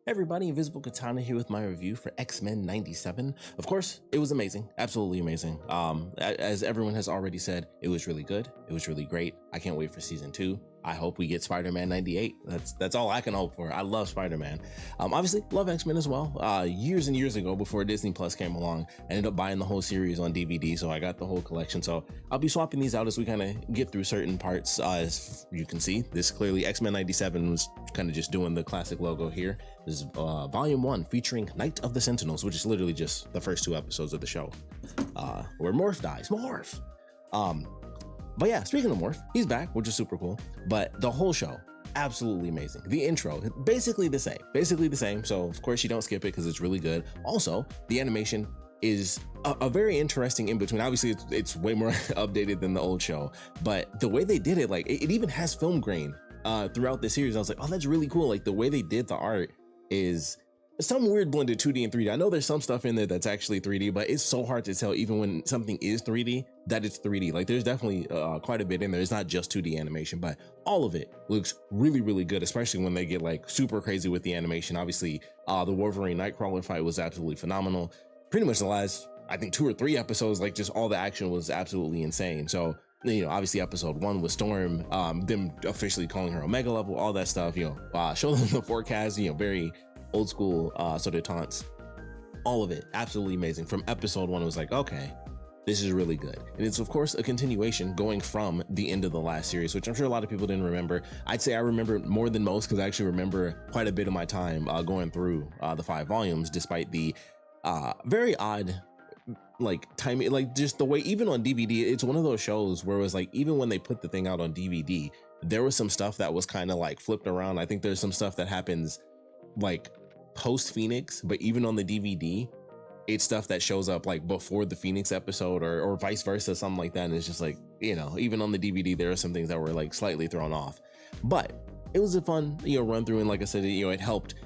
Everybody, Invisiblekatana here with my review for X-Men 97. Of course, it was amazing, absolutely amazing. As everyone has already said, it was really good, it was really great. I can't wait for season 2. I hope we get Spider-Man 98. That's all I can hope for. I love Spider-Man. Obviously, love X-Men as well. Years and years ago, before Disney Plus came along, I ended up buying the whole series on DVD, so I got the whole collection. So I'll be swapping these out as we kind of get through certain parts. As you can see, this clearly X-Men 97 was kind of just doing the classic logo here. This is Volume 1 featuring Night of the Sentinels, which is literally just the first 2 episodes of the show, where Morph dies. Morph! But yeah, speaking of Morph, he's back, which is super cool. But the whole show, absolutely amazing. The intro, basically the same. So of course you don't skip it because it's really good. Also, the animation is a very interesting in between. Obviously, it's way more updated than the old show, but the way they did it, like it even has film grain throughout the series. I was like, oh, that's really cool. Like the way they did the art is some weird blended 2D and 3D. I know there's some stuff in there that's actually 3D, but it's so hard to tell even when something is 3D that it's 3D. Like there's definitely quite a bit in there. It's not just 2D animation, but all of it looks really, really good, especially when they get like super crazy with the animation. Obviously, the Wolverine Nightcrawler fight was absolutely phenomenal. Pretty much the last, I think 2 or 3 episodes, like just all the action was absolutely insane. So, you know, obviously episode 1 with Storm, them officially calling her Omega level, all that stuff, you know, show them the forecast, you know, very old school sort of taunts, all of it absolutely amazing. From episode 1, it was like, okay, this is really good. And it's of course a continuation going from the end of the last series, which I'm sure a lot of people didn't remember. I'd say I remember more than most because I actually remember quite a bit of my time going through the 5 volumes, despite the very odd like timing, like just the way, even on DVD, it's one of those shows where it was like, even when they put the thing out on DVD, there was some stuff that was kind of like flipped around. I think there's some stuff that happens like post Phoenix, but even on the DVD, it's stuff that shows up like before the Phoenix episode or vice versa, something like that. And it's just like, you know, even on the DVD, there are some things that were like slightly thrown off, but it was a fun, you know, run through. And like I said, you know, it helped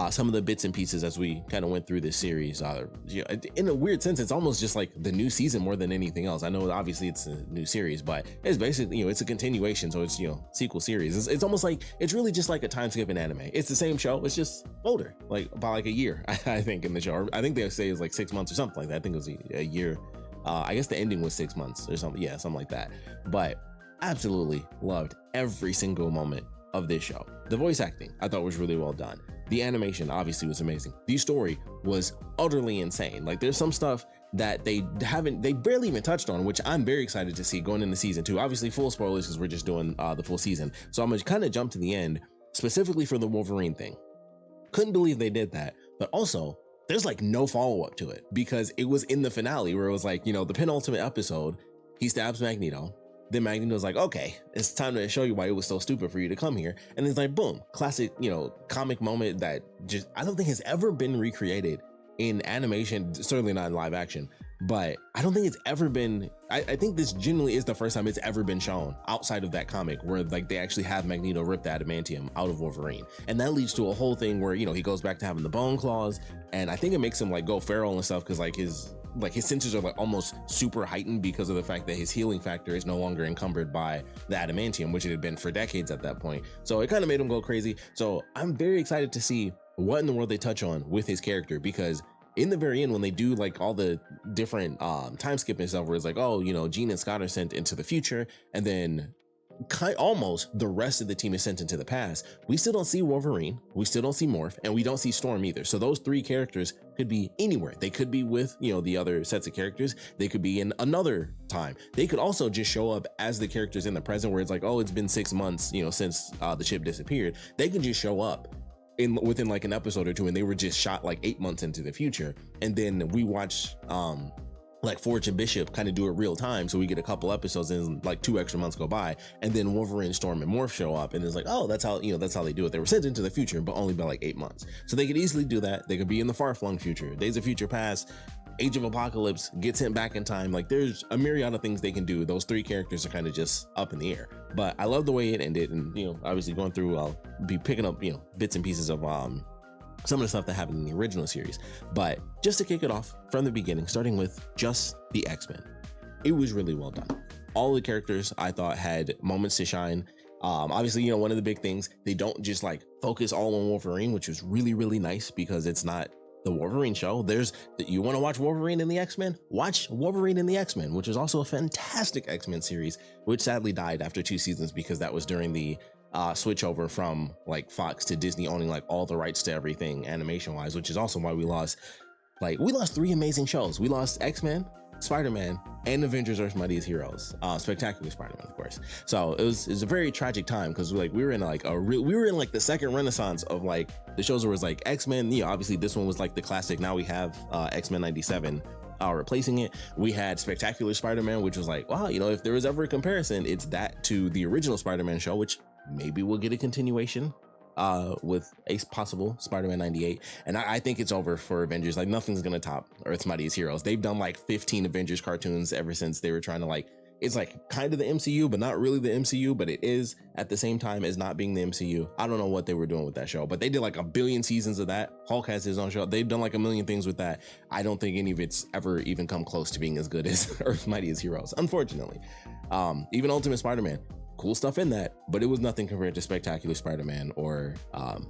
some of the bits and pieces as we kind of went through this series. You know, in a weird sense, it's almost just like the new season more than anything else. I know obviously it's a new series, but it's basically, you know, it's a continuation. So it's, you know, sequel series. It's almost like, it's really just like a time skip in anime. It's the same show. It's just older, like by like a year, I think, in the show. I think they say it's like 6 months or something like that. I think it was a year. I guess the ending was 6 months or something. Yeah, something like that. But absolutely loved every single moment of this show. The voice acting I thought was really well done. The animation obviously was amazing. The story was utterly insane. Like there's some stuff that they barely even touched on, which I'm very excited to see going into season 2. Obviously full spoilers because we're just doing the full season. So I'm gonna kind of jump to the end specifically for the Wolverine thing. Couldn't believe they did that, but also there's like no follow-up to it because it was in the finale where it was like, you know, the penultimate episode, he stabs Magneto. Then Magneto's like, okay, it's time to show you why it was so stupid for you to come here. And it's like, boom, classic, you know, comic moment that just, I don't think has ever been recreated in animation, certainly not in live action, but I don't think it's ever been, I think this genuinely is the first time it's ever been shown outside of that comic where like they actually have Magneto rip the adamantium out of Wolverine. And that leads to a whole thing where, you know, he goes back to having the bone claws. And I think it makes him like go feral and stuff because like his senses are like almost super heightened because of the fact that his healing factor is no longer encumbered by the adamantium, which it had been for decades at that point. So it kind of made him go crazy. So I'm very excited to see what in the world they touch on with his character, because in the very end, when they do like all the different time skipping stuff where it's like, oh, you know, Jean and Scott are sent into the future and then almost the rest of the team is sent into the past, we still don't see Wolverine, we still don't see Morph, and we don't see Storm either. So those 3 characters could be anywhere. They could be with, you know, the other sets of characters. They could be in another time. They could also just show up as the characters in the present where it's like, oh, it's been 6 months, you know, since the ship disappeared. They could just show up within like an episode or 2 and they were just shot like 8 months into the future. And then we watch like Forge and Bishop kind of do it real time, so we get a couple episodes and like 2 extra months go by, and then Wolverine, Storm, and Morph show up, and it's like, oh, that's how, you know, that's how they do it. They were sent into the future, but only by like 8 months. So they could easily do that. They could be in the far-flung future, Days of Future Past, Age of Apocalypse, get sent back in time. Like there's a myriad of things they can do. Those 3 characters are kind of just up in the air. But I love the way it ended, and you know, obviously going through, I'll be picking up, you know, bits and pieces of some of the stuff that happened in the original series. But just to kick it off from the beginning, starting with just the X-Men, it was really well done. All the characters I thought had moments to shine. Obviously, you know, one of the big things, they don't just like focus all on Wolverine, which was really, really nice because it's not the Wolverine show. You want to watch Wolverine in the X-Men? Watch Wolverine in the X-Men, which is also a fantastic X-Men series, which sadly died after 2 seasons because that was during the switch over from like Fox to Disney owning like all the rights to everything animation wise, which is also why we lost 3 amazing shows. We lost X-Men, Spider-Man, and Avengers Earth's Mightiest Heroes. Spectacular Spider-Man, of course. So it was a very tragic time because we were in like the second renaissance of like the shows where it was like X-Men. You know, obviously this one was like the classic. Now we have X-Men 97 replacing it. We had Spectacular Spider-Man, which was like, wow, you know, if there was ever a comparison, it's that to the original Spider-Man show, which maybe we'll get a continuation with a possible Spider-Man 98. And I think it's over for Avengers. Like nothing's gonna top Earth's Mightiest Heroes. They've done like 15 Avengers cartoons ever since they were trying to like, it's like kind of the MCU, but not really the MCU, but it is at the same time as not being the MCU. I don't know what they were doing with that show, but they did like 1 billion seasons of that. Hulk has his own show. They've done like 1 million things with that. I don't think any of it's ever even come close to being as good as Earth's Mightiest Heroes, unfortunately. Even Ultimate Spider-Man, cool stuff in that, but it was nothing compared to Spectacular Spider-Man or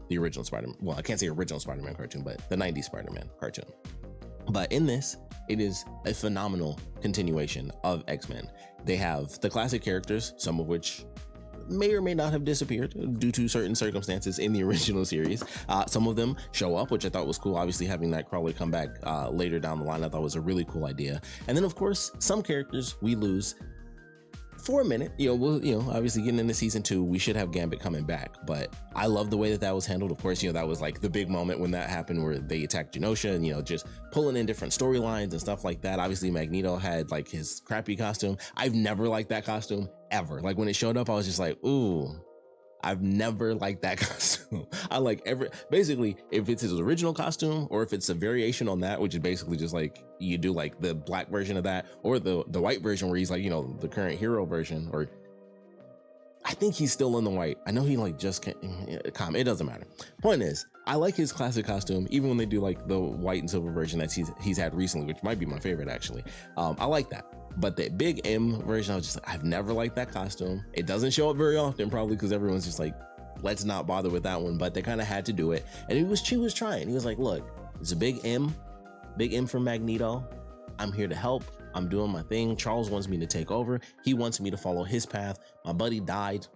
the original Spider-Man. Well, I can't say original Spider-Man cartoon, but the 90s Spider-Man cartoon. But in this, it is a phenomenal continuation of X-Men. They have the classic characters, some of which may or may not have disappeared due to certain circumstances in the original series. Some of them show up, which I thought was cool. Obviously, having Nightcrawler come back later down the line, I thought was a really cool idea. And then, of course, some characters we lose for a minute. Obviously getting into season 2, we should have Gambit coming back, but I love the way that was handled. Of course, that was like the big moment when that happened where they attacked Genosha and, just pulling in different storylines and stuff like that. Obviously, Magneto had like his crappy costume. I've never liked that costume ever. Like when it showed up, I was just like, ooh, I've never liked that costume. I like basically if it's his original costume or if it's a variation on that, which is basically just like you do like the black version of that or the white version where he's like, the current hero version, or I think he's still in the white. I know he like just can't, it doesn't matter. Point is, I like his classic costume, even when they do like the white and silver version that he's had recently, which might be my favorite actually. I like that. But the Big M version, I was just like, I've never liked that costume. It doesn't show up very often, probably because everyone's just like, let's not bother with that one. But they kind of had to do it. And he was trying. He was like, look, it's a Big M for Magneto. I'm here to help. I'm doing my thing. Charles wants me to take over. He wants me to follow his path. My buddy died.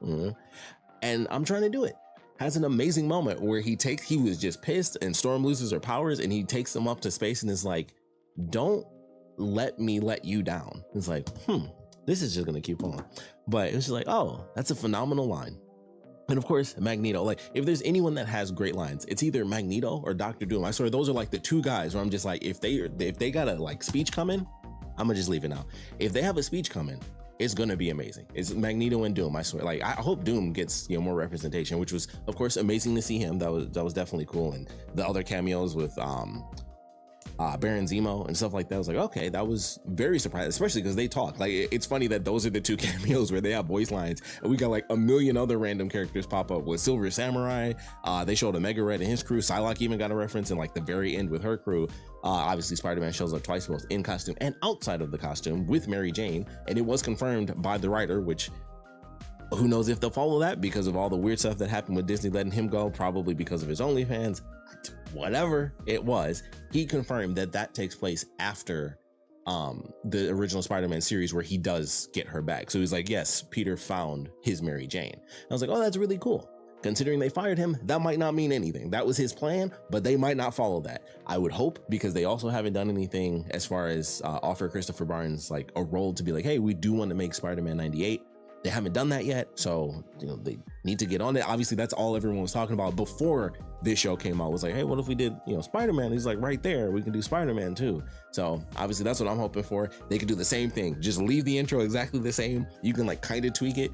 And I'm trying to do it. Has an amazing moment where he was just pissed and Storm loses her powers and he takes them up to space and is like, don't let me let you down. It's like, this is just gonna keep on. But it was just like, oh, that's a phenomenal line. And of course, Magneto, like if there's anyone that has great lines, it's either Magneto or Dr. Doom. I swear those are like the 2 guys where I'm just like, if they got a like speech coming, I'm gonna just leave it out. If they have a speech coming, it's gonna be amazing. It's Magneto and Doom, I swear. Like I hope Doom gets more representation, which was of course amazing to see him. That was definitely cool. And the other cameos with Baron Zemo and stuff like that. I was like, okay, that was very surprising, especially because they talk. Like it's funny that those are the 2 cameos where they have voice lines, and we got like 1 million other random characters pop up with Silver Samurai. They showed Omega Red and his crew. Psylocke even got a reference in like the very end with her crew. Obviously Spider-Man shows up twice, both in costume and outside of the costume with Mary Jane, and it was confirmed by the writer, which who knows if they'll follow that because of all the weird stuff that happened with Disney letting him go, probably because of his OnlyFans. Whatever it was, he confirmed that takes place after the original Spider-Man series where he does get her back. So he's like, yes, Peter found his Mary Jane. I was like, oh, that's really cool. Considering they fired him, that might not mean anything. That was his plan, but they might not follow that. I would hope, because they also haven't done anything as far as offer Christopher Barnes like a role to be like, hey, we do want to make Spider-Man 98. They haven't done that yet, so they need to get on it. Obviously, that's all everyone was talking about before this show came out. Was like, hey, what if we did Spider-Man? He's like, right there, we can do Spider-Man too. So obviously, that's what I'm hoping for. They could do the same thing. Just leave the intro exactly the same. You can like kind of tweak it.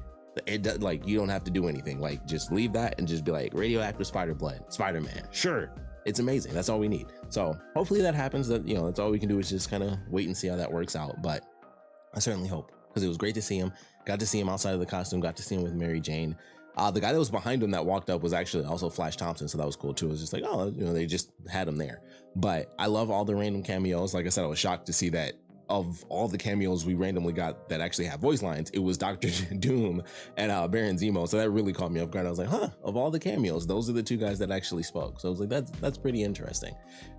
Like you don't have to do anything. Like just leave that and just be like radioactive spider blood, Spider-Man. Sure, it's amazing. That's all we need. So hopefully that happens. That that's all we can do is just kind of wait and see how that works out. But I certainly hope, because it was great to see him. Got to see him outside of the costume, got to see him with Mary Jane. The guy that was behind him that walked up was actually also Flash Thompson, so that was cool too. It was just like, oh, they just had him there. But I love all the random cameos. Like I said, I was shocked to see that of all the cameos we randomly got that actually have voice lines, it was Dr. Doom and Baron Zemo. So that really caught me off guard. I was like, huh, of all the cameos, those are the two guys that actually spoke. So I was like, that's pretty interesting.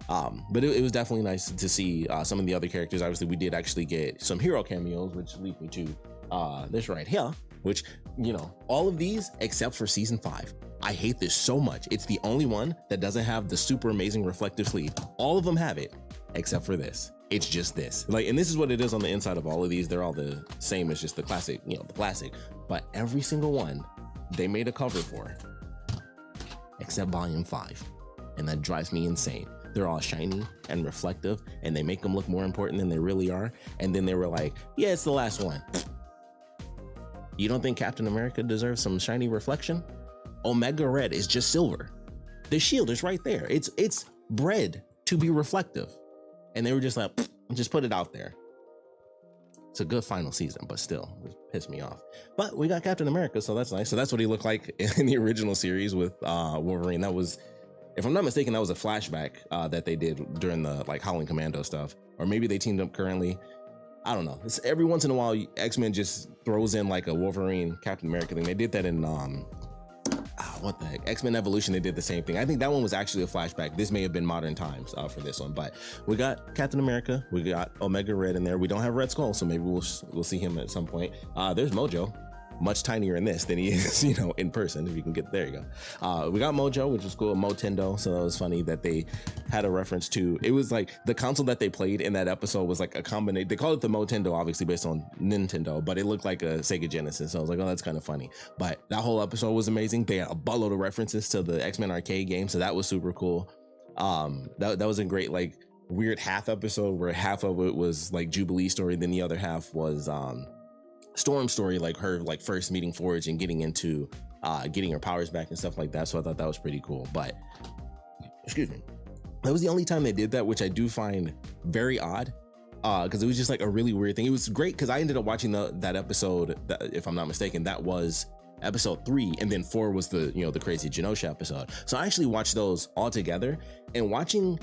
But it was definitely nice to see some of the other characters. Obviously, we did actually get some hero cameos, which leads me to this right here, which, you know, all of these except for season 5. I hate this so much. It's the only one that doesn't have the super amazing reflective sleeve. All of them have it except for this. It's just this. Like, and this is what it is on the inside of all of these. They're all the same as just the classic, you know, the classic. But every single one they made a cover for, except volume 5. And that drives me insane. They're all shiny and reflective, and they make them look more important than they really are. And then they were like, yeah, it's the last one. You don't think Captain America deserves some shiny reflection? Omega Red is just silver. The shield is right there. It's bred to be reflective. And they were just like, just put it out there. It's a good final season, but still, it pissed me off. But we got Captain America, so that's nice. So that's what he looked like in the original series with Wolverine. That was, if I'm not mistaken, that was a flashback that they did during the like Howling Commando stuff. Or maybe they teamed up currently. I don't know. It's every once in a while, X-Men just throws in like a Wolverine Captain America thing. They did that in what the heck, X-Men Evolution. They did the same thing. I think that one was actually a flashback. This may have been modern times for this one, but we got Captain America, we got Omega Red in there. We don't have Red Skull, so maybe we'll see him at some point. There's Mojo, much tinier in this than he is, you know, in person. If you can get there, you go. We got Mojo, which was cool. Motendo. So that was funny that they had a reference to. It was like the console that they played in that episode was like a combination. They called it the Motendo, obviously based on Nintendo, but it looked like a Sega Genesis. So I was like, oh, that's kind of funny. But that whole episode was amazing. They had a buttload of references to the X-Men arcade game, so that was super cool. That was a great like weird half episode where half of it was like Jubilee story, then the other half was Storm story, like her like first meeting Forge and getting into getting her powers back and stuff like that. So I thought that was pretty cool. But excuse me, that was the only time they did that, which I do find very odd, because it was just like a really weird thing. It was great because I ended up watching that episode that, if I'm not mistaken, that was episode 3, and then 4 was the, you know, the crazy Genosha episode. So I actually watched those all together, and watching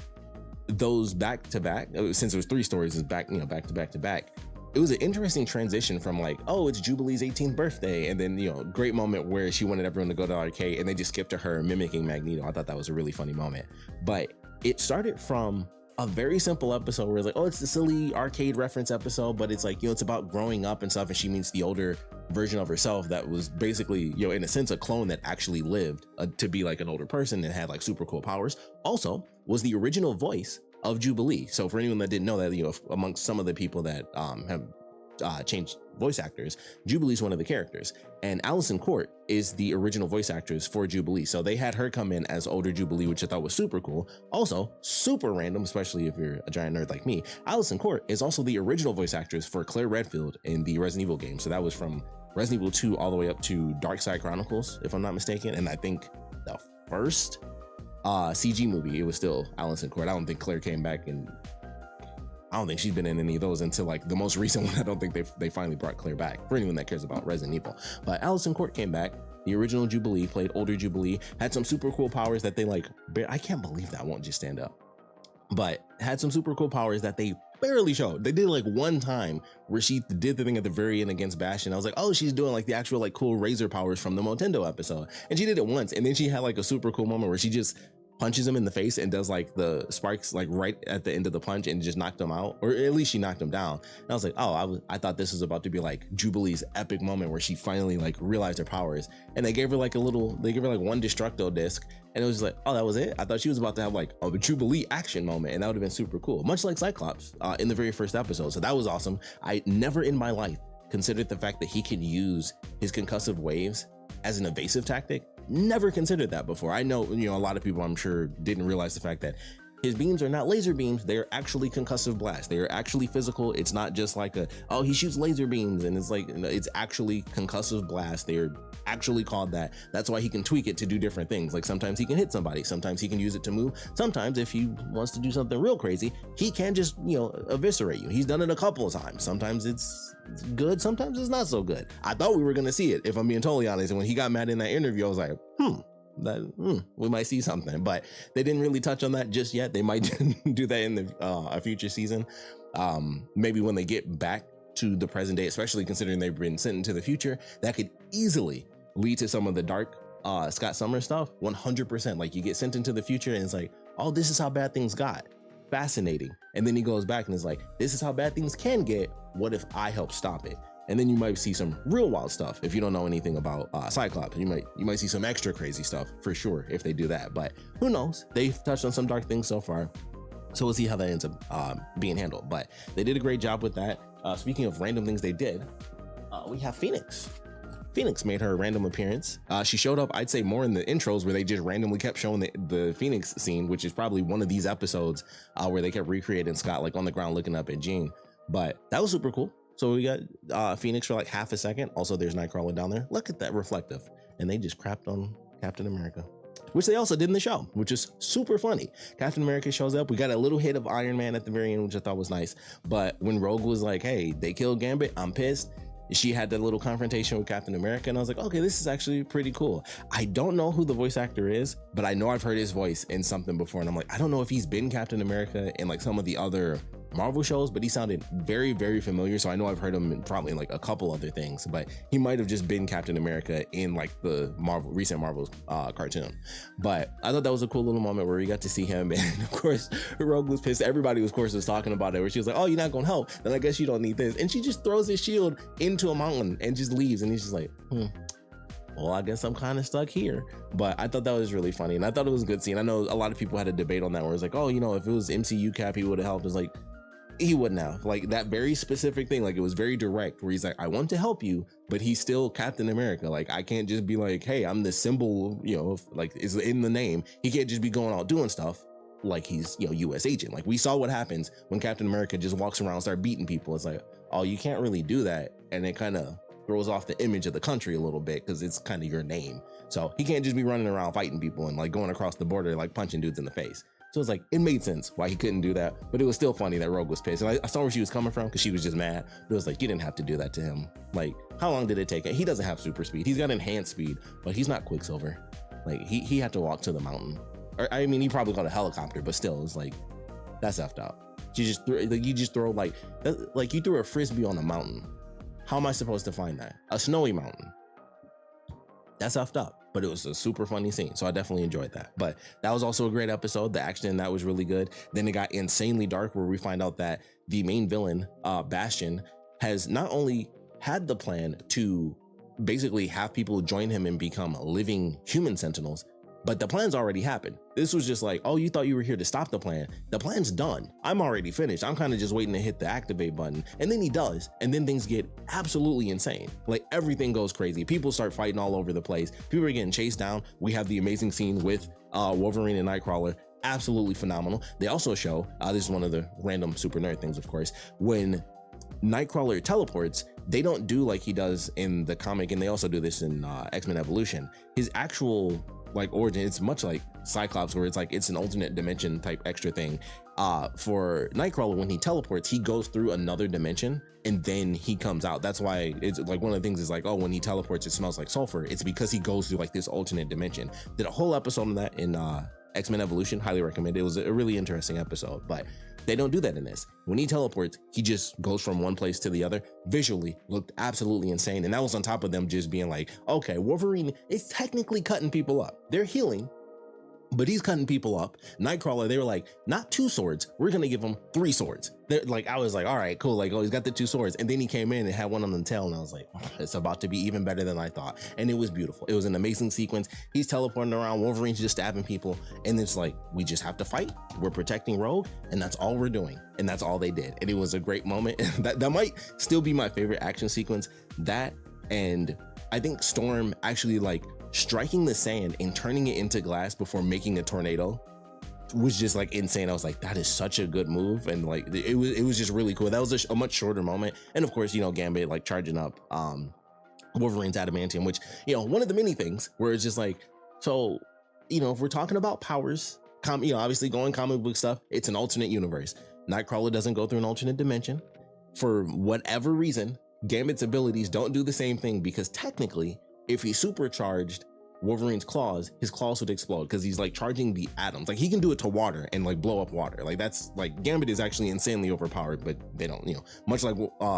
those back to back, since there was 3 stories, is back, you know, back to back to back. It was an interesting transition from like, oh, it's Jubilee's 18th birthday, and then, you know, great moment where she wanted everyone to go to the arcade, and they just skipped to her mimicking Magneto. I thought that was a really funny moment. But it started from a very simple episode where it's like, oh, it's the silly arcade reference episode, but it's like, you know, it's about growing up and stuff, and she meets the older version of herself that was basically, you know, in a sense, a clone that actually lived to be like an older person and had like super cool powers. Also, was the original voice of Jubilee. So for anyone that didn't know that, you know, amongst some of the people that have changed voice actors, Jubilee's one of the characters, and Allison Court is the original voice actress for Jubilee. So they had her come in as older Jubilee, which I thought was super cool. Also super random, especially if you're a giant nerd like me. Allison Court is also the original voice actress for Claire Redfield in the Resident Evil game. So that was from Resident Evil 2 all the way up to Dark Side Chronicles, if I'm not mistaken. And I think the first CG movie, it was still Allison Court. I don't think Claire came back, and I don't think she's been in any of those until like the most recent one. I don't think they finally brought Claire back, for anyone that cares about Resident Evil. But Allison Court came back. The original Jubilee played older Jubilee, had some super cool powers that they like, I can't believe that won't just stand up, but had some super cool powers that they barely showed. They did like one time where she did the thing at the very end against Bastion. I was like, oh, she's doing like the actual like cool razor powers from the Motendo episode. And she did it once. And then she had like a super cool moment where she just punches him in the face and does like the sparks like right at the end of the punch and just knocked him out, or at least she knocked him down. And I was like, oh, I thought this was about to be like Jubilee's epic moment where she finally like realized her powers. And they gave her like one Destructo disc, and it was like, oh, that was it? I thought she was about to have like a Jubilee action moment, and that would have been super cool, much like Cyclops in the very first episode. So that was awesome. I never in my life considered the fact that he could use his concussive waves as an evasive tactic. Never considered that before. I know, you know, a lot of people I'm sure didn't realize the fact that his beams are not laser beams. They are actually concussive blasts. They are actually physical. It's not just like oh, he shoots laser beams, and it's like, it's actually concussive blasts. They are actually called that. That's why he can tweak it to do different things. Like sometimes he can hit somebody, sometimes he can use it to move. Sometimes if he wants to do something real crazy, he can just, you know, eviscerate you. He's done it a couple of times. Sometimes it's good, sometimes it's not so good. I thought we were gonna see it, if I'm being totally honest. And when he got mad in that interview, I was like, we might see something, but they didn't really touch on that just yet. They might do that in a future season. Maybe when they get back to the present day, especially considering they've been sent into the future, that could easily lead to some of the dark Scott Summers stuff. 100%. Like, you get sent into the future and it's like, oh, this is how bad things got. Fascinating. And then he goes back and is like, this is how bad things can get. What if I help stop it? And then you might see some real wild stuff. If you don't know anything about Cyclops, you might see some extra crazy stuff for sure if they do that. But who knows? They've touched on some dark things so far, so we'll see how that ends up being handled. But they did a great job with that. Speaking of random things they did, we have Phoenix. Phoenix made her random appearance. She showed up, I'd say, more in the intros where they just randomly kept showing the Phoenix scene, which is probably one of these episodes where they kept recreating Scott like on the ground looking up at Jean. But that was super cool. So we got Phoenix for like half a second. Also, there's Nightcrawler down there. Look at that reflective. And they just crapped on Captain America, which they also did in the show, which is super funny. Captain America shows up. We got a little hit of Iron Man at the very end, which I thought was nice. But when Rogue was like, hey, they killed Gambit, I'm pissed. She had that little confrontation with Captain America, and I was like, okay, this is actually pretty cool. I don't know who the voice actor is, but I know I've heard his voice in something before, and I'm like, I don't know if he's been Captain America in like some of the other Marvel shows, but he sounded very, very familiar. So I know I've heard him in probably like a couple other things, but he might have just been Captain America in like the recent Marvel cartoon. But I thought that was a cool little moment where we got to see him. And of course, Rogue was pissed. Everybody, of course, was talking about it, where she was like, oh, you're not going to help. Then I guess you don't need this. And she just throws his shield into a mountain and just leaves. And he's just like, well, I guess I'm kind of stuck here. But I thought that was really funny. And I thought it was a good scene. I know a lot of people had a debate on that where it's like, oh, you know, if it was MCU Cap, he would have helped. It's like, he wouldn't have. Like, that very specific thing, like, it was very direct where he's like, I want to help you, but he's still Captain America. Like, I can't just be like, hey, I'm the symbol, you know, like is in the name. He can't just be going out doing stuff like he's, you know, US agent. Like, we saw what happens when Captain America just walks around and start beating people. It's like, oh, you can't really do that. And it kind of throws off the image of the country a little bit because it's kind of your name. So he can't just be running around fighting people and like going across the border, like punching dudes in the face. So it's like, it made sense why he couldn't do that, but it was still funny that Rogue was pissed. And I saw where she was coming from because she was just mad. But it was like, you didn't have to do that to him. Like, how long did it take? He doesn't have super speed. He's got enhanced speed, but he's not Quicksilver. Like, he had to walk to the mountain. Or, I mean, he probably got a helicopter, but still, it's like, that's effed up. You just throw like you threw a frisbee on a mountain. How am I supposed to find that? A snowy mountain. That's effed up. But it was a super funny scene, so I definitely enjoyed that. But that was also a great episode. The action in that was really good. Then it got insanely dark where we find out that the main villain, Bastion, has not only had the plan to basically have people join him and become living human sentinels, but the plan's already happened. This was just like, oh, you thought you were here to stop the plan. The plan's done. I'm already finished. I'm kind of just waiting to hit the activate button. And then he does. And then things get absolutely insane. Like, everything goes crazy. People start fighting all over the place. People are getting chased down. We have the amazing scene with Wolverine and Nightcrawler. Absolutely phenomenal. They also show, this is one of the random super nerd things, of course, when Nightcrawler teleports, they don't do like he does in the comic, and they also do this in X-Men Evolution. His actual like origin, it's much like Cyclops, where it's like it's an alternate dimension type extra thing. For Nightcrawler, when he teleports, he goes through another dimension and then he comes out. That's why it's like one of the things is like, oh, when he teleports, it smells like sulfur. It's because he goes through like this alternate dimension. Did a whole episode on that in X-Men Evolution. Highly recommend it. It was a really interesting episode, but they don't do that in this. When he teleports, he just goes from one place to the other. Visually looked absolutely insane. And that was on top of them just being like, okay, Wolverine is technically cutting people up. They're healing, but he's cutting people up. Nightcrawler, they were like, not 2 swords. We're going to give him 3 swords. They're like, I was like, all right, cool. Like, oh, he's got the 2 swords. And then he came in and had one on the tail. And I was like, oh, it's about to be even better than I thought. And it was beautiful. It was an amazing sequence. He's teleporting around. Wolverine's just stabbing people. And it's like, we just have to fight. We're protecting Rogue. And that's all we're doing. And that's all they did. And it was a great moment. that might still be my favorite action sequence. That, and I think Storm actually like striking the sand and turning it into glass before making a tornado was just like insane. I was like, that is such a good move. And like, it was just really cool. That was a much shorter moment. And of course, you know, Gambit like charging up Wolverine's adamantium, which, you know, one of the many things where it's just like, so, you know, if we're talking about powers, you know, obviously going comic book stuff, it's an alternate universe. Nightcrawler doesn't go through an alternate dimension. For whatever reason, Gambit's abilities don't do the same thing, because technically, if he's supercharged, Wolverine's claws, his claws would explode because he's like charging the atoms. Like he can do it to water and like blow up water. Like that's like Gambit is actually insanely overpowered, but they don't, much like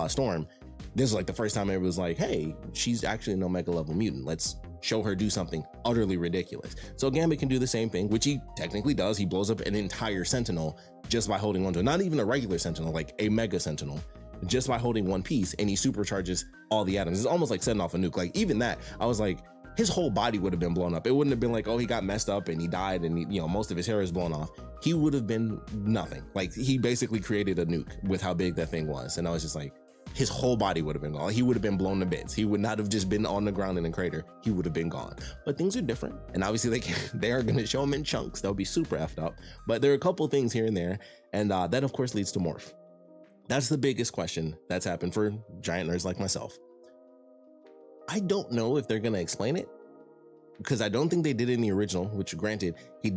Storm. This is like the first time it was like, hey, she's actually an Omega level mutant. Let's show her do something utterly ridiculous. So Gambit can do the same thing, which he technically does. He blows up an entire Sentinel just by holding onto it. Not even a regular Sentinel, like a Mega Sentinel, just by holding one piece, and he supercharges all the atoms. It's almost like setting off a nuke. Like even that, I was like, his whole body would have been blown up. It wouldn't have been like, oh, he got messed up and he died and most of his hair is blown off. He would have been nothing. Like he basically created a nuke with how big that thing was. And I was just like, his whole body would have been gone. He would have been blown to bits. He would not have just been on the ground in a crater. He would have been gone. But things are different. And obviously they are going to show him in chunks. They'll be super effed up. But there are a couple things here and there. And that of course leads to Morph. That's the biggest question that's happened for giant nerds like myself. I don't know if they're going to explain it, because I don't think they did it in the original, which granted, he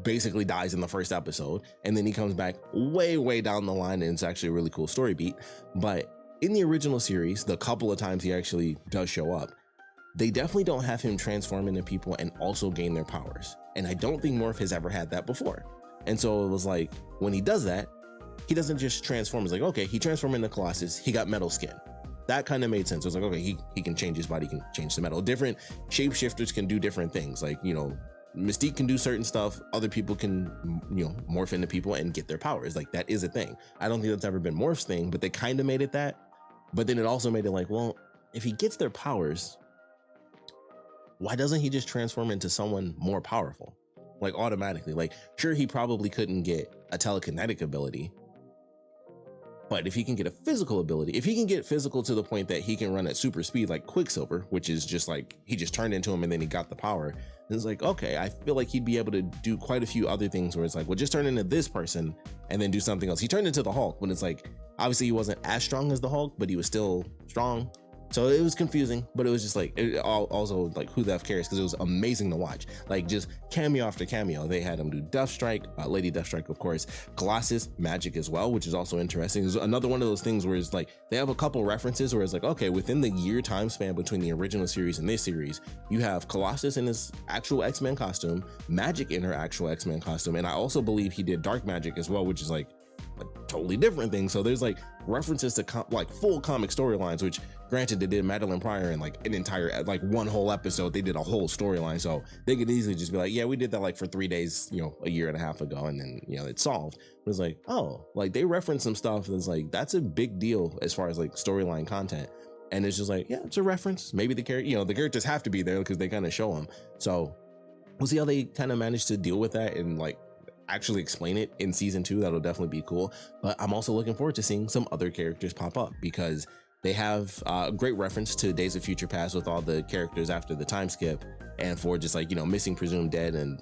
basically dies in the first episode and then he comes back way down the line, and it's actually a really cool story beat. But in the original series, the couple of times he actually does show up, they definitely don't have him transform into people and also gain their powers. And I don't think Morph has ever had that before. And so it was like, when he does that, he doesn't just transform. It's like, okay, he transformed into Colossus, he got metal skin. That kind of made sense. It was like, okay, he can change his body, he can change the metal. Different shapeshifters can do different things. Like, Mystique can do certain stuff. Other people can, morph into people and get their powers. Like that is a thing. I don't think that's ever been Morph's thing, but they kind of made it that. But then it also made it like, well, if he gets their powers, why doesn't he just transform into someone more powerful? Like automatically. Like, sure, he probably couldn't get a telekinetic ability, but if he can get a physical ability, if he can get physical to the point that he can run at super speed like Quicksilver, which is just like, he just turned into him and then he got the power. And it's like, okay, I feel like he'd be able to do quite a few other things where it's like, well, just turn into this person and then do something else. He turned into the Hulk when it's like, obviously he wasn't as strong as the Hulk, but he was still strong. So it was confusing, but it was just like, also like, who the F cares? Because it was amazing to watch. Like just cameo after cameo. They had him do Deathstrike, Lady Deathstrike, of course, Colossus, Magic as well, which is also interesting. It's another one of those things where it's like, they have a couple references where it's like, okay, within the year time span between the original series and this series, you have Colossus in his actual X-Men costume, Magic in her actual X-Men costume. And I also believe he did Dark Magic as well, which is like a totally different thing. So there's like references to like full comic storylines, which granted they did Madeline Pryor in like an entire, like one whole episode, they did a whole storyline. So they could easily just be like, yeah, we did that like for 3 days, a year and a half ago. And then, it's solved. But it's like, oh, like they reference some stuff that's like, that's a big deal as far as like storyline content. And it's just like, yeah, it's a reference. Maybe the character, the characters have to be there because they kind of show them. So we'll see how they kind of manage to deal with that and like actually explain it in season 2. That'll definitely be cool. But I'm also looking forward to seeing some other characters pop up, because they have a great reference to Days of Future Past with all the characters after the time skip, and for just like, missing, presumed dead, and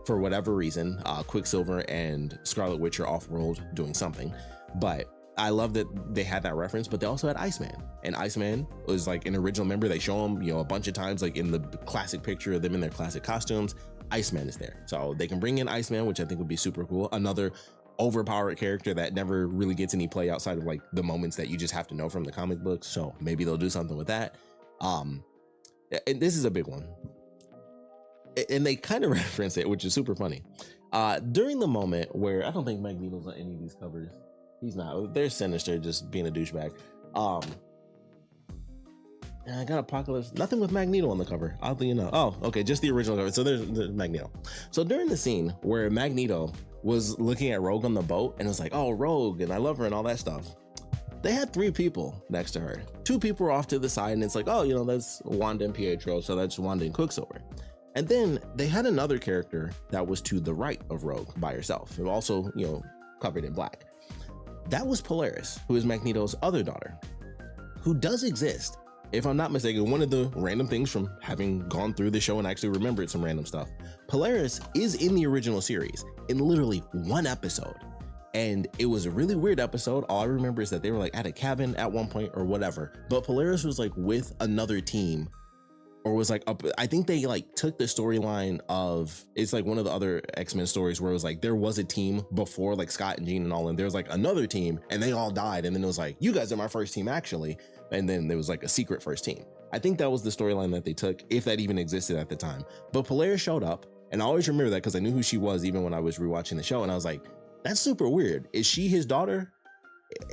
for whatever reason, Quicksilver and Scarlet Witch are off-world doing something. But I love that they had that reference, but they also had Iceman, and Iceman was like an original member. They show him, a bunch of times, like in the classic picture of them in their classic costumes, Iceman is there. So they can bring in Iceman, which I think would be super cool. Another overpowered character that never really gets any play outside of like the moments that you just have to know from the comic books. So maybe they'll do something with that. And this is a big one. And they kind of reference it, which is super funny. During the moment where, I don't think Magneto's on any of these covers. He's not. They're Sinister just being a douchebag. I got Apocalypse. Nothing with Magneto on the cover, oddly enough. Oh, okay, just the original cover. So there's Magneto. So during the scene where Magneto was looking at Rogue on the boat and was like, oh, Rogue, and I love her and all that stuff, they had 3 people next to her. 2 people were off to the side, and it's like, oh, that's Wanda and Pietro, so that's Wanda and Quicksilver. And then they had another character that was to the right of Rogue by herself, also, covered in black. That was Polaris, who is Magneto's other daughter, who does exist. If I'm not mistaken, one of the random things from having gone through the show and actually remembered some random stuff, Polaris is in the original series in literally 1 episode. And it was a really weird episode. All I remember is that they were like at a cabin at one point or whatever, but Polaris was like with another team or was like up. I think they like took the storyline of, it's like one of the other X-Men stories where it was like there was a team before, like Scott and Jean and all, and there was like another team and they all died, and then it was like, you guys are my first team actually, and then there was like a secret first team. I think that was the storyline that they took, if that even existed at the time. But Polaris showed up, and I always remember that because I knew who she was even when I was rewatching the show, and I was like, that's super weird. Is she his daughter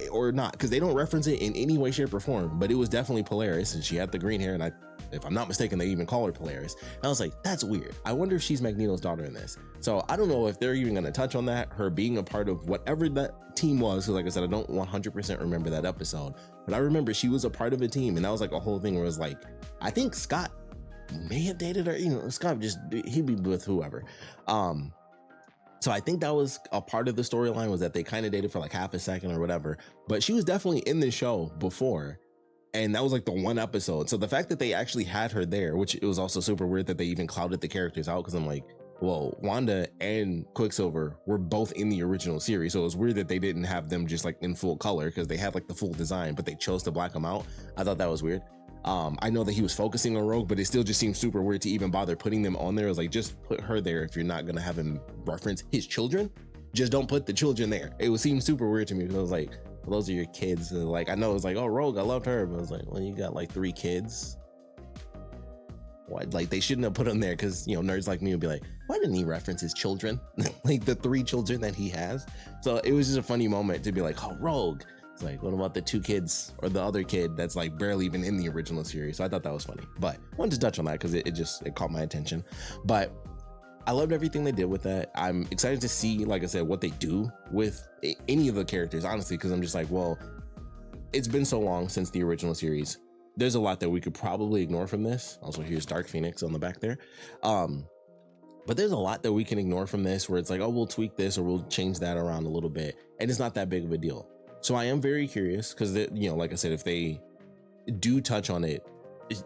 or not? Because they don't reference it in any way, shape, or form, but it was definitely Polaris, and she had the green hair, and if I'm not mistaken, they even call her Polaris. And I was like, that's weird. I wonder if she's Magneto's daughter in this. So I don't know if they're even going to touch on that, her being a part of whatever that team was. Because like I said, I don't 100% remember that episode, but I remember she was a part of a team, and that was like a whole thing where it was like, I think Scott may have dated her. You know, Scott he'd be with whoever. So I think that was a part of the storyline, was that they kind of dated for like half a second or whatever, but she was definitely in the show before. And that was like the one episode. So the fact that they actually had her there, which it was also super weird that they even clouded the characters out. Cause I'm like, well, Wanda and Quicksilver were both in the original series. So it was weird that they didn't have them just like in full color, cause they had like the full design, but they chose to black them out. I thought that was weird. I know that he was focusing on Rogue, but it still just seems super weird to even bother putting them on there. It was like, just put her there if you're not gonna have him reference his children. Just don't put the children there. It would seem super weird to me, because I was like, well, those are your kids. And like, I know it was like, oh, Rogue, I loved her, but I was like, well, you got like 3 kids. Why? Like, they shouldn't have put him there, because, you know, nerds like me would be like, why didn't he reference his children? Like the 3 children that he has. So it was just a funny moment to be like, oh, Rogue. It's like, what about the 2 kids or the other kid that's like barely even in the original series? So I thought that was funny, but I wanted to touch on that because it caught my attention. But I loved everything they did with that. I'm excited to see, like I said, what they do with any of the characters, honestly, because I'm just like, well, it's been so long since the original series. There's a lot that we could probably ignore from this. Also, here's Dark Phoenix on the back there. But there's a lot that we can ignore from this, where it's like, oh, we'll tweak this or we'll change that around a little bit, and it's not that big of a deal. So I am very curious, because, you know, like I said, if they do touch on it,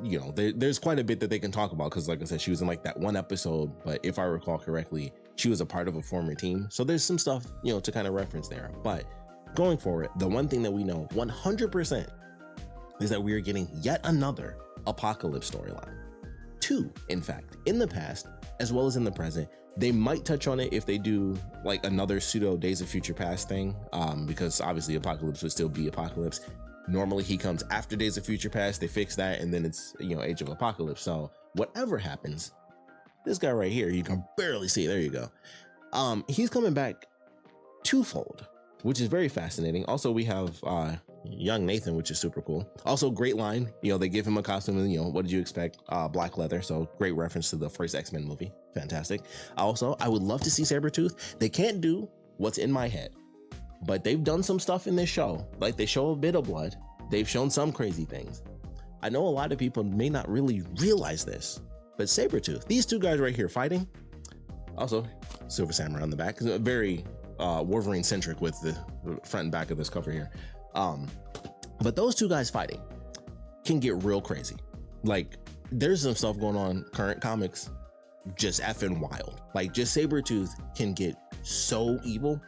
you know, there's quite a bit that they can talk about, because like I said, she was in like that one episode, but if I recall correctly, she was a part of a former team. So there's some stuff, you know, to kind of reference there. But going forward, the one thing that we know 100% is that we are getting yet another Apocalypse storyline. 2, in fact, in the past as well as in the present. They might touch on it if they do like another pseudo Days of Future Past thing, because obviously Apocalypse would still be Apocalypse. Normally he comes after Days of Future Past, they fix that, and then it's, you know, Age of Apocalypse. So whatever happens, this guy right here, you can barely see, there you go. He's coming back twofold, which is very fascinating. Also, we have young Nathan, which is super cool. Also, great line, you know, they give him a costume, and, you know, what did you expect? Black leather. So great reference to the first X-Men movie. Fantastic. Also, I would love to see Sabretooth. They can't do what's in my head, but they've done some stuff in this show. Like, they show a bit of blood. They've shown some crazy things. I know a lot of people may not really realize this, but Sabretooth, these 2 guys right here fighting. Also, Silver Samurai on the back. Very Wolverine centric with the front and back of this cover here. But those 2 guys fighting can get real crazy. Like, there's some stuff going on current comics, just effing wild. Like, just Sabretooth can get so evil,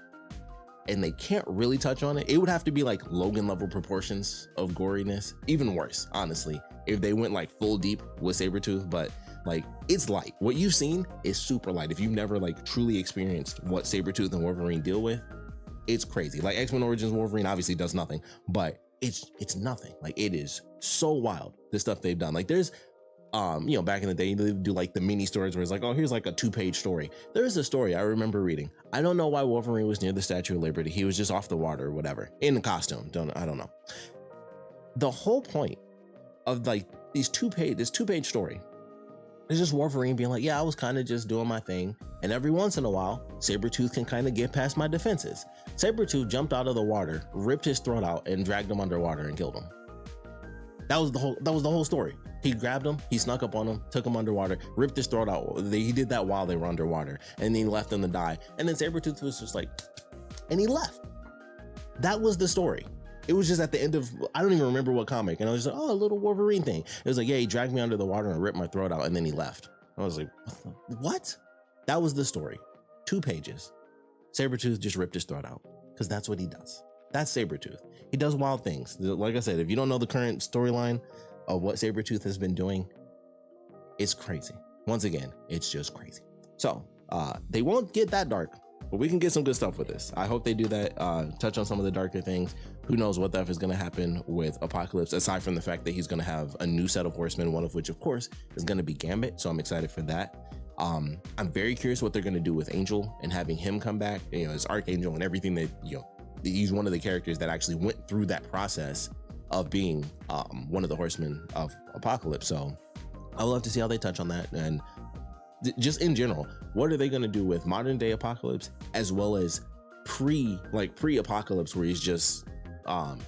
and they can't really touch on it. It would have to be like Logan level proportions of goriness, even worse, honestly, if they went like full deep with Sabretooth. But like, it's light. What you've seen is super light. If you've never like truly experienced what Sabretooth and Wolverine deal with, it's crazy. Like, X-Men Origins Wolverine obviously does nothing, but it's nothing. Like, it is so wild, the stuff they've done. Like, there's you know, back in the day, they do like the mini stories where it's like, oh, here's like a 2-page story. There is a story I remember reading. I don't know why Wolverine was near the Statue of Liberty. He was just off the water or whatever, in a costume. I don't know. The whole point of like this 2-page story is just Wolverine being like, yeah, I was kind of just doing my thing, and every once in a while, Sabretooth can kind of get past my defenses. Sabretooth jumped out of the water, ripped his throat out, and dragged him underwater and killed him. That was the whole story. He grabbed him, he snuck up on him, took him underwater, ripped his throat out. He did that while they were underwater, and then he left them to die. And then Sabretooth was just like, and he left. That was the story. It was just at the end of, I don't even remember what comic. And I was just like, oh, a little Wolverine thing. It was like, yeah, he dragged me under the water and ripped my throat out, and then he left. I was like, what? That was the story. 2 pages. Sabretooth just ripped his throat out, because that's what he does. That's Sabretooth. He does wild things. Like I said, if you don't know the current storyline of what Sabretooth has been doing, It's crazy. Once again, it's just crazy. So they won't get that dark, but we can get some good stuff with this. I hope they do that, touch on some of the darker things. Who knows what the F is going to happen with Apocalypse, aside from the fact that he's going to have a new set of horsemen, one of which, of course, is going to be Gambit. So I'm excited for that. I'm very curious what they're going to do with Angel and having him come back, you know, as Archangel and everything that, you know, he's one of the characters that actually went through that process of being one of the horsemen of Apocalypse. So I would love to see how they touch on that. And just in general, what are they going to do with modern day Apocalypse as well as pre-Apocalypse, where he's just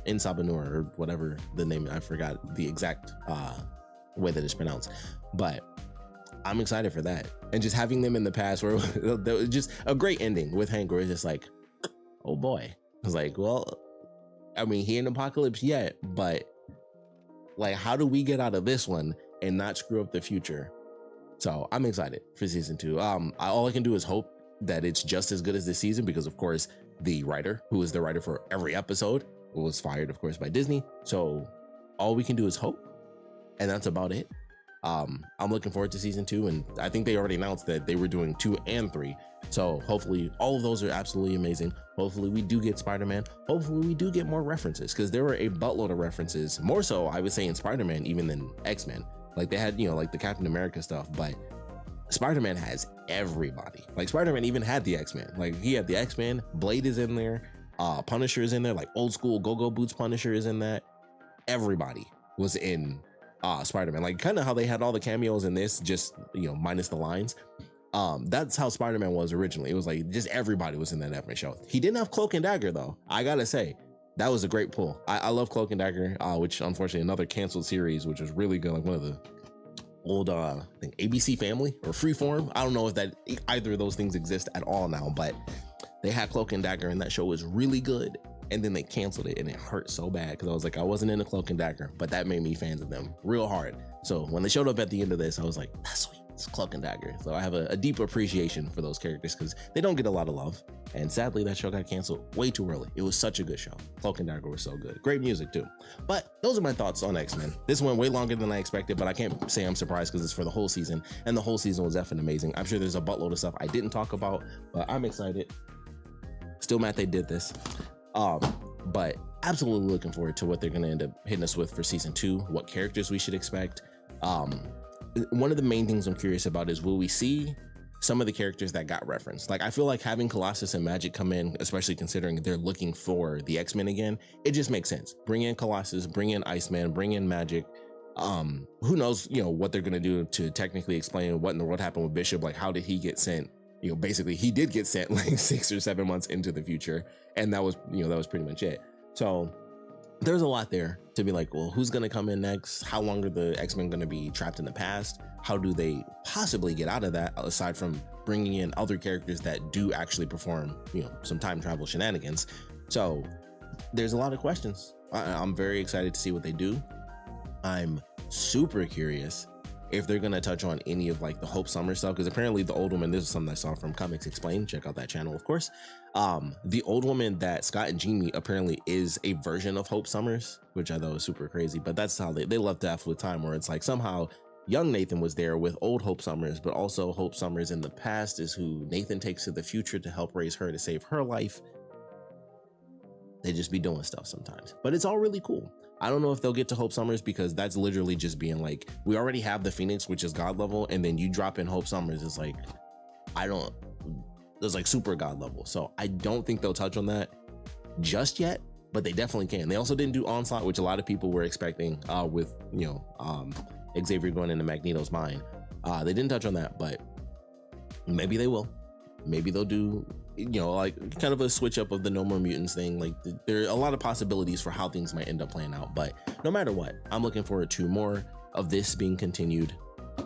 in Sabanur or whatever the name, I forgot the exact way that it's pronounced, but I'm excited for that. And just having them in the past, where just a great ending with Hank, where it's just like, oh boy. I was like, well, I mean, he ain't Apocalypse yet, but like, how do we get out of this one and not screw up the future? So I'm excited for season 2. All I can do is hope that it's just as good as this season, because of course the writer, who is the writer for every episode, was fired, of course, by Disney. So all we can do is hope, and that's about it. I'm looking forward to season 2, and I think they already announced that they were doing 2 and 3. So hopefully all of those are absolutely amazing. Hopefully we do get Spider-Man. Hopefully we do get more references, because there were a buttload of references, more so I would say in Spider-Man even than X-Men. Like they had, you know, like the Captain America stuff, but Spider-Man has everybody. Like Spider-Man even had the X-Men. Like he had the X-Men, Blade is in there, Punisher is in there, like old school Go-Go Boots Punisher is in that. Everybody was in Spider-Man. Like kind of how they had all the cameos in this, just, you know, minus the lines. That's how Spider-Man was originally. It was like just everybody was in that X-Men show. He didn't have Cloak and Dagger though. I gotta say, that was a great pull. I love Cloak and Dagger, which unfortunately another canceled series, which was really good. Like one of the old, I think ABC Family or Freeform. I don't know if that either of those things exist at all now, but they had Cloak and Dagger and that show was really good. And then they canceled it and it hurt so bad, because I was like, I wasn't into Cloak and Dagger, but that made me fans of them real hard. So when they showed up at the end of this, I was like, that's sweet. It's Cloak and Dagger. So I have a deep appreciation for those characters, because they don't get a lot of love. And sadly, that show got canceled way too early. It was such a good show. Cloak and Dagger was so good. Great music too. But those are my thoughts on X-Men. This went way longer than I expected, but I can't say I'm surprised, because it's for the whole season, and the whole season was effing amazing. I'm sure there's a buttload of stuff I didn't talk about, but I'm excited. Still mad they did this. But absolutely looking forward to what they're going to end up hitting us with for season 2, what characters we should expect. One of the main things I'm curious about is, will we see some of the characters that got referenced? Like, I feel like having Colossus and Magic come in, especially considering they're looking for the X-Men again, it just makes sense. Bring in Colossus, bring in Iceman, bring in Magic. Who knows, you know, what they're going to do to technically explain what in the world happened with Bishop. Like, how did he get sent? You know, basically he did get sent like 6 or 7 months into the future, and that was, you know, that was pretty much it. So there's a lot there to be like, well, who's going to come in next? How long are the X-Men going to be trapped in the past? How do they possibly get out of that, aside from bringing in other characters that do actually perform, you know, some time travel shenanigans? So there's a lot of questions. I'm very excited to see what they do. I'm super curious if they're going to touch on any of like the Hope Summers stuff, because apparently the old woman, this is something I saw from Comics Explained, check out that channel, of course. The old woman that Scott and Jean meet apparently is a version of Hope Summers, which I thought was super crazy, but that's how they left that with time, where it's like somehow young Nathan was there with old Hope Summers, but also Hope Summers in the past is who Nathan takes to the future to help raise her to save her life. They just be doing stuff sometimes, but it's all really cool. I don't know if they'll get to Hope Summers, because that's literally just being like, we already have the Phoenix, which is God level, and then you drop in Hope Summers, it's like, there's like super God level. So I don't think they'll touch on that just yet, but they definitely can. They also didn't do Onslaught, which a lot of people were expecting with, you know, Xavier going into Magneto's mind. They didn't touch on that, but maybe they will. Maybe they'll do, you know, like kind of a switch up of the No More Mutants thing. Like there are a lot of possibilities for how things might end up playing out, but no matter what, I'm looking forward to more of this being continued,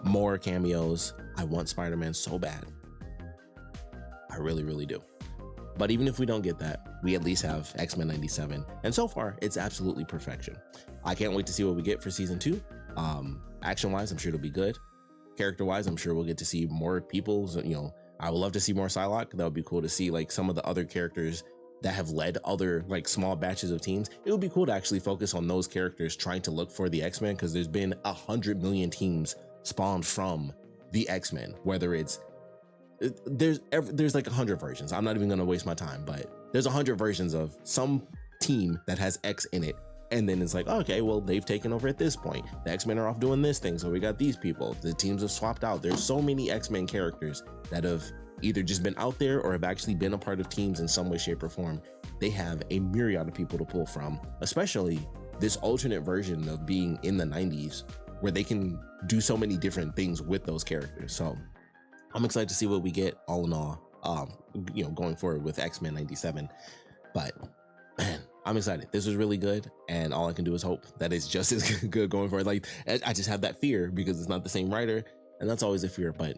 more cameos. I want Spider-Man so bad. I really, really do. But even if we don't get that, we at least have X-Men 97. And so far, it's absolutely perfection. I can't wait to see what we get for season 2. Action-wise, I'm sure it'll be good. Character-wise, I'm sure we'll get to see more people. You know, I would love to see more Psylocke. That would be cool to see like some of the other characters that have led other like small batches of teams. It would be cool to actually focus on those characters trying to look for the X-Men, because there's been 100 million teams spawned from the X-Men, whether it's there's like 100 versions. I'm not even gonna waste my time, but there's 100 versions of some team that has X in it. And then it's like, okay, well, they've taken over at this point. The X-Men are off doing this thing, so we got these people. The teams have swapped out. There's so many X-Men characters that have either just been out there or have actually been a part of teams in some way, shape, or form. They have a myriad of people to pull from, especially this alternate version of being in the 90s where they can do so many different things with those characters. So I'm excited to see what we get all in all, going forward with X-Men 97. But man, I'm excited. This was really good, and all I can do is hope that it's just as good going forward. Like, I just have that fear because it's not the same writer, and that's always a fear, but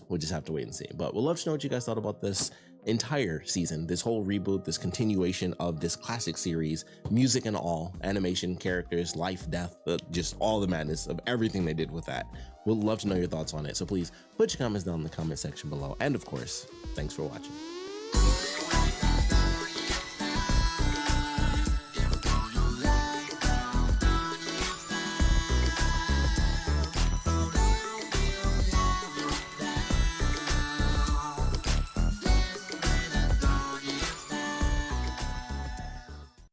we'll just have to wait and see. But we'd love to know what you guys thought about this entire season, this whole reboot, this continuation of this classic series, music and all, animation, characters, life, death, just all the madness of everything they did with that. We'd love to know your thoughts on it. So please put your comments down in the comment section below. And of course, thanks for watching.